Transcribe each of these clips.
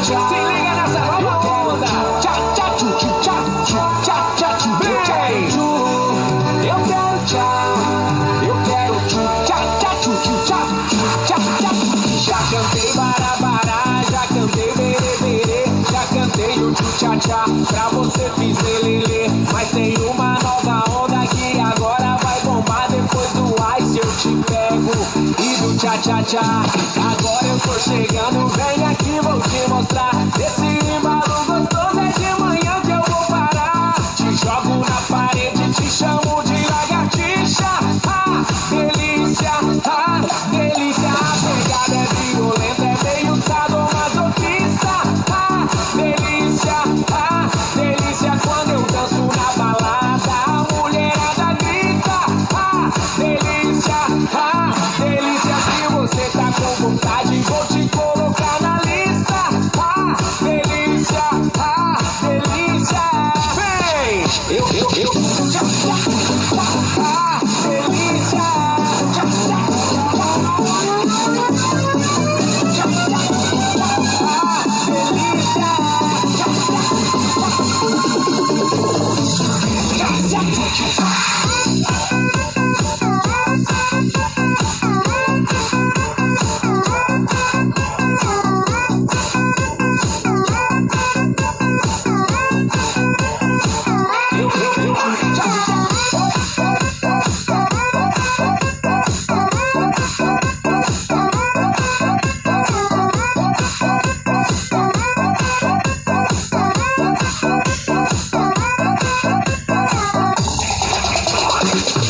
Se liga nessa nova onda. Tchá, tchá, tchu, tchu, tchá, tchu, tchá, tchá, tchu, tchu, tchá, tchu. Eu quero tchá, eu quero tchu, tchá, tchá, tchu, tchu, tchá, tchu, tchá, tchá. Já cantei barabará, já cantei berê, já cantei o tchu, tchá, tchá. Pra você fiz lelê, mas tem uma nova onda que agora vai bombar. Depois do ice eu te pego e do tchá, tchá, tchá. Agora eu tô chegando, vem aqui, vou te mostrar. Esse embalo gostoso é de manhã que eu vou parar. Te jogo na parede, te chamo de lagartixa. Ah, delícia, delícia. A pegada é violenta, é meio sadomasoquista. Ah, delícia, delícia. Quando eu danço na balada, a mulherada grita. Ah, delícia, delícia. Se você tá com vontade, vou te colocar na lista. Ah, delícia, delícia. Vem, eu. Ah, delícia.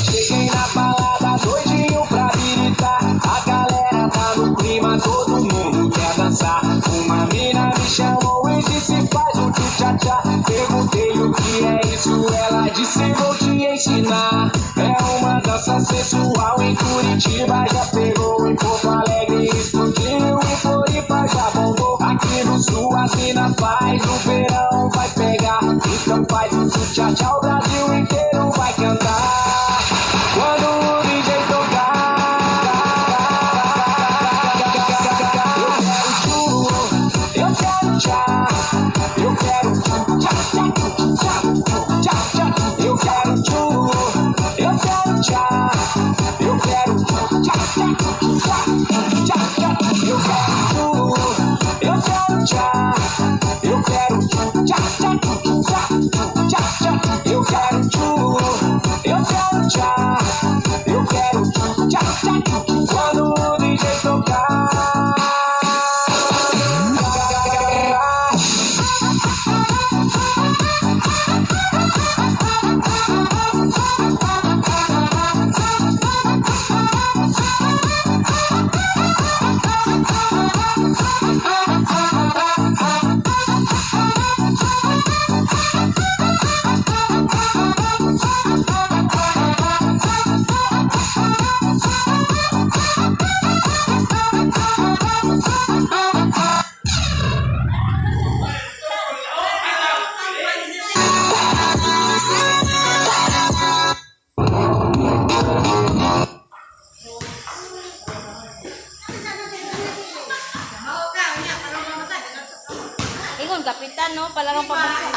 Cheguei na balada doidinho pra habilitar. A galera tá no clima, todo mundo quer dançar. Uma mina me chamou e disse faz o tchu-tchá-tchá. Perguntei o que é isso, ela disse vou te ensinar. É uma dança sensual em Curitiba, já pegou em Porto Alegre, explodiu em Floripa, já bombou. Aqui no sul as mina faz, no verão vai pegar. Então faz o tchu-tchá-tchá, o Brasil inteiro vai cantar. Quando o DJ tocar, eu quero tchá, eu quero tchu, tchá, tchá, tchu, tchá, tchu, tchá, tchá. Eu quero tchu, eu quero tchá, eu quero tchu, tchá, tchá, tchu, tchá, tchá, tchá. Eu quero tchu, eu quero tchá, eu quero tchu, tchá, tchá, tchu, tchá, tchá, tchá. Eu quero tchu, eu quero tchá, eu quero tchu, tchá, tchá, tchu. Quando o DJ tocar. Ingon, kapitan, no? Palarong pambansa.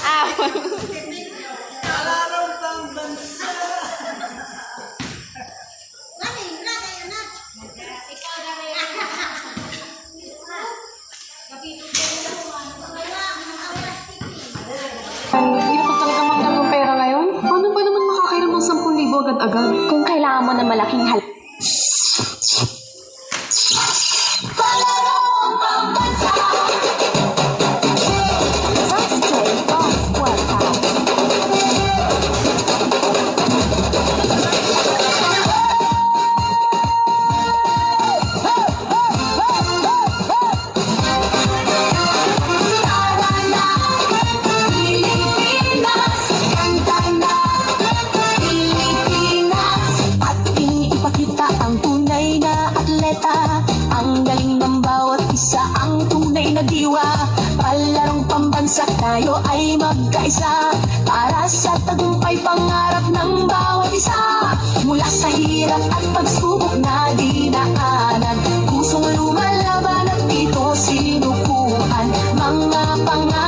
Ah, Palarong pambansa. Hirap pa talaga magdala ng pera ngayon. Paano ba naman makakairam ng 10,000 agad-agad? Kung kailangan mo na malaking halaga. Ang galing ng bawat isa, ang tunay na diwa. Palarong pambansa, tayo ay magkaisa. Para sa tagumpay pangarap ng bawat isa. Mula sa hirap at pagsubok na dinaanan, pusong lumalaban at dito sinukuhan. pangarap